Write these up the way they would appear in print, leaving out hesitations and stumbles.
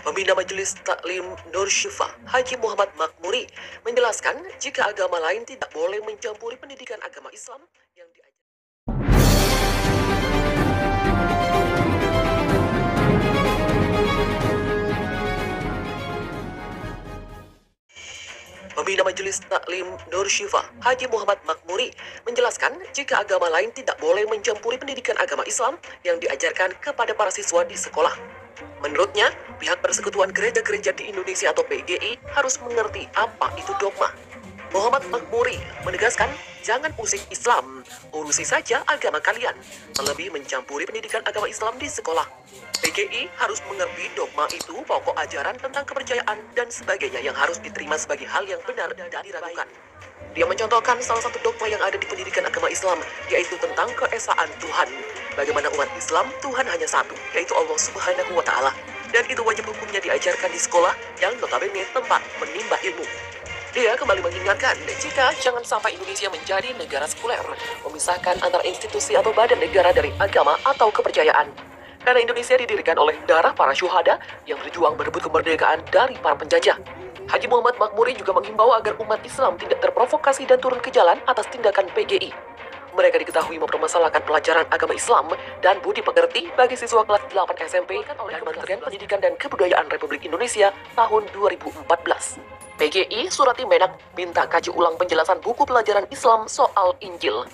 Pembina Majelis Taklim Nur Syifa, Haji Muhammad Makmuri, menjelaskan jika agama lain tidak boleh mencampuri pendidikan agama Islam yang diajarkan. Pembina Majelis Taklim Nur Syifa, Haji Muhammad Makmuri, menjelaskan jika agama lain tidak boleh mencampuri pendidikan agama Islam yang diajarkan kepada para siswa di sekolah. Menurutnya, pihak Persekutuan Gereja-Gereja di Indonesia atau PGI harus mengerti apa itu dogma. Muhammad Makmuri menegaskan, jangan usik Islam, urusi saja agama kalian, terlebih mencampuri pendidikan agama Islam di sekolah. PGI harus mengerti dogma itu pokok ajaran tentang kepercayaan dan sebagainya yang harus diterima sebagai hal yang benar dan diragukan. Dia mencontohkan salah satu dogma yang ada di pendidikan agama Islam, yaitu tentang keesaan Tuhan. Bagaimana umat Islam, Tuhan hanya satu, yaitu Allah Subhanahu wa Ta'ala. Dan itu wajib hukumnya diajarkan di sekolah yang notabene tempat menimba ilmu. Dia kembali mengingatkan, jika jangan sampai Indonesia menjadi negara sekuler, memisahkan antara institusi atau badan negara dari agama atau kepercayaan. Karena Indonesia didirikan oleh darah para syuhada yang berjuang berebut kemerdekaan dari para penjajah. Haji Muhammad Makmuri juga menghimbau agar umat Islam tidak terprovokasi dan turun ke jalan atas tindakan PGI. Mereka diketahui mempermasalahkan pelajaran agama Islam dan budi pekerti bagi siswa kelas 8 SMP oleh Kementerian Pendidikan dan Kebudayaan Republik Indonesia tahun 2014. PGI Surati Menak minta kaji ulang penjelasan buku pelajaran Islam soal Injil.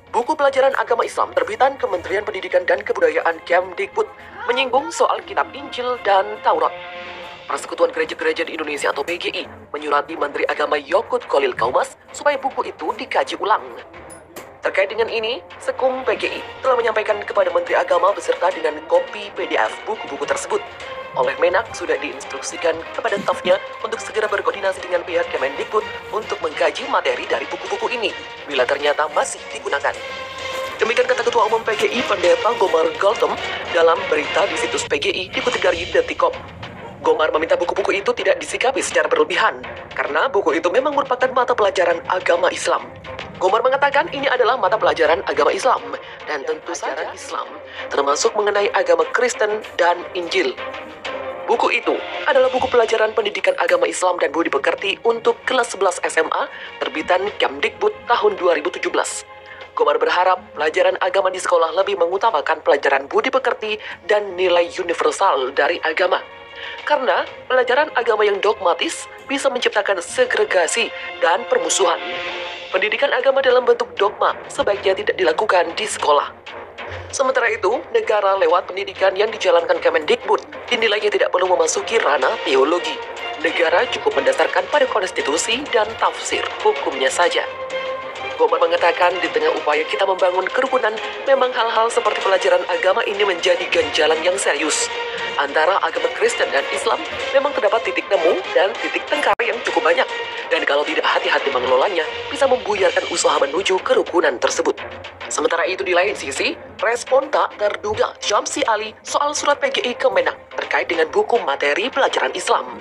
Buku pelajaran agama Islam terbitan Kementerian Pendidikan dan Kebudayaan Kemdikbud menyinggung soal kitab Injil dan Taurat. Persekutuan Gereja-Gereja di Indonesia atau PGI menyurati Menteri Agama Yakut Khalil Qaumas supaya buku itu dikaji ulang. Terkait dengan ini, Sekum PGI telah menyampaikan kepada Menteri Agama beserta dengan kopi PDF buku-buku tersebut. Oleh Menak sudah diinstruksikan kepada stafnya untuk segera berkoordinasi dengan pihak Kemendikbud untuk mengkaji materi dari buku-buku ini bila ternyata masih digunakan. Demikian kata Ketua Umum PGI Pendeta Gomar Galtem dalam berita di situs PGI dikutip dari Detikop. Gomar meminta buku-buku itu tidak disikapi secara berlebihan karena buku itu memang merupakan mata pelajaran agama Islam. Gomar mengatakan ini adalah mata pelajaran agama Islam dan tentu saja Islam termasuk mengenai agama Kristen dan Injil. Buku itu adalah buku pelajaran pendidikan agama Islam dan budi pekerti untuk kelas 11 SMA terbitan Kemdikbud tahun 2017. Gomar berharap pelajaran agama di sekolah lebih mengutamakan pelajaran budi pekerti dan nilai universal dari agama. Karena pelajaran agama yang dogmatis bisa menciptakan segregasi dan permusuhan. Pendidikan agama dalam bentuk dogma sebaiknya tidak dilakukan di sekolah. Sementara itu, negara lewat pendidikan yang dijalankan Kemendikbud dinilainya tidak perlu memasuki ranah teologi. Negara cukup mendasarkan pada konstitusi dan tafsir hukumnya saja. Gomar mengatakan di tengah upaya kita membangun kerukunan, memang hal-hal seperti pelajaran agama ini menjadi ganjalan yang serius. Antara agama Kristen dan Islam memang terdapat titik temu dan titik tengkar yang cukup banyak. Dan kalau tidak hati-hati mengelolanya, bisa membuyarkan usaha menuju kerukunan tersebut. Sementara itu di lain sisi, respon tak terduga Syamsi Ali soal surat PGI ke Menak terkait dengan buku materi pelajaran Islam.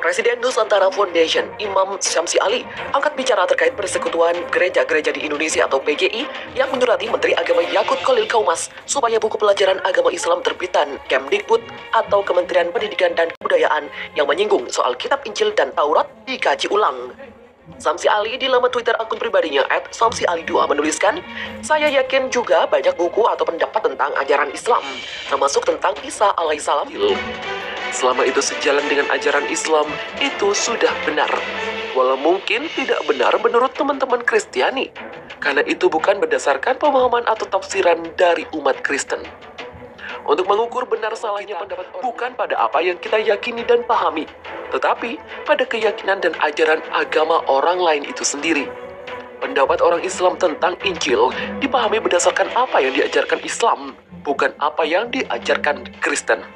Presiden Nusantara Foundation, Imam Syamsi Ali, angkat bicara terkait Persekutuan Gereja-Gereja di Indonesia atau PGI yang menyurati Menteri Agama Yakut Khalil Qaumas supaya buku pelajaran agama Islam terbitan Kemdikbud atau Kementerian Pendidikan dan Kebudayaan yang menyinggung soal kitab Injil dan Taurat dikaji ulang. Syamsi Ali di laman Twitter akun pribadinya @samsiali2 menuliskan, saya yakin juga banyak buku atau pendapat tentang ajaran Islam, termasuk tentang Isa alaihissalam. Selama itu sejalan dengan ajaran Islam, itu sudah benar. Walau mungkin tidak benar menurut teman-teman Kristiani, karena itu bukan berdasarkan pemahaman atau tafsiran dari umat Kristen. Untuk mengukur benar salahnya pendapat bukan pada apa yang kita yakini dan pahami, tetapi pada keyakinan dan ajaran agama orang lain itu sendiri. Pendapat orang Islam tentang Injil dipahami berdasarkan apa yang diajarkan Islam, bukan apa yang diajarkan Kristen.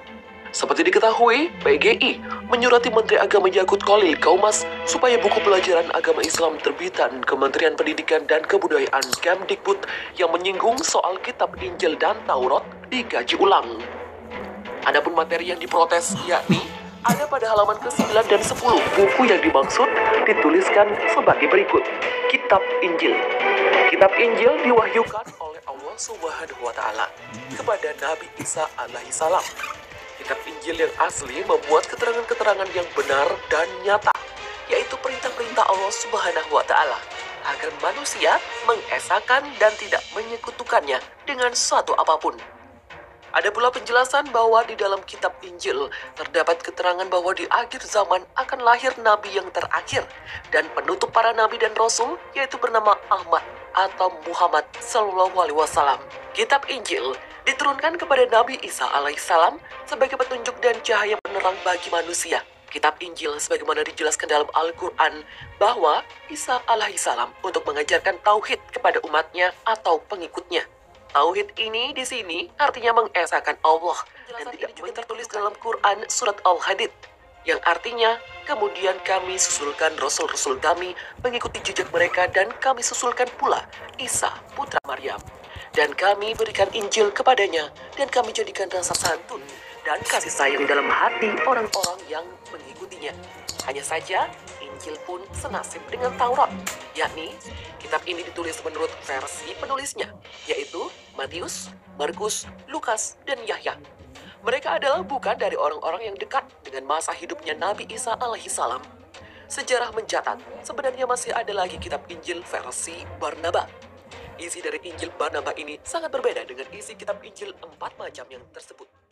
Seperti diketahui, PGI menyurati Menteri Agama Yakut Khalil Qaumas supaya buku pelajaran agama Islam terbitan Kementerian Pendidikan dan Kebudayaan Kemdikbud yang menyinggung soal kitab Injil dan Taurat dikaji ulang. Adapun materi yang diprotes yakni ada pada halaman ke-9 dan 10 buku yang dimaksud dituliskan sebagai berikut. Kitab Injil. Kitab Injil diwahyukan oleh Allah Subhanahu wa Ta'ala kepada Nabi Isa alaihissalam. Kitab Injil yang asli memuat keterangan-keterangan yang benar dan nyata, yaitu perintah-perintah Allah Subhanahu wa Ta'ala agar manusia mengesahkan dan tidak menyekutukannya dengan suatu apapun. Ada pula penjelasan bahwa di dalam kitab Injil terdapat keterangan bahwa di akhir zaman akan lahir nabi yang terakhir dan penutup para nabi dan rasul, yaitu bernama Ahmad atau Muhammad Sallallahu Alaihi Wasallam. Kitab Injil diturunkan kepada Nabi Isa alaihissalam sebagai petunjuk dan cahaya penerang bagi manusia. Kitab Injil sebagaimana dijelaskan dalam Al-Quran bahwa Isa alaihissalam untuk mengajarkan tauhid kepada umatnya atau pengikutnya. Tauhid ini di sini artinya mengesahkan Allah dan tidak juga tertulis dalam Quran surat Al-Hadid yang artinya kemudian kami susulkan rasul-rasul kami mengikuti jejak mereka dan kami susulkan pula Isa putra Maryam dan kami berikan Injil kepadanya dan kami jadikan rasa santun dan kasih sayang dalam hati orang-orang yang mengikutinya. Hanya saja Injil pun senasib dengan Taurat, yakni kitab ini ditulis menurut versi penulisnya, yaitu Matius, Markus, Lukas, dan Yahya. Mereka adalah bukan dari orang-orang yang dekat dengan masa hidupnya Nabi Isa alaihissalam. Sejarah mencatat, sebenarnya masih ada lagi kitab Injil versi Barnaba. Isi dari Injil Barnaba ini sangat berbeda dengan isi kitab Injil 4 macam yang tersebut.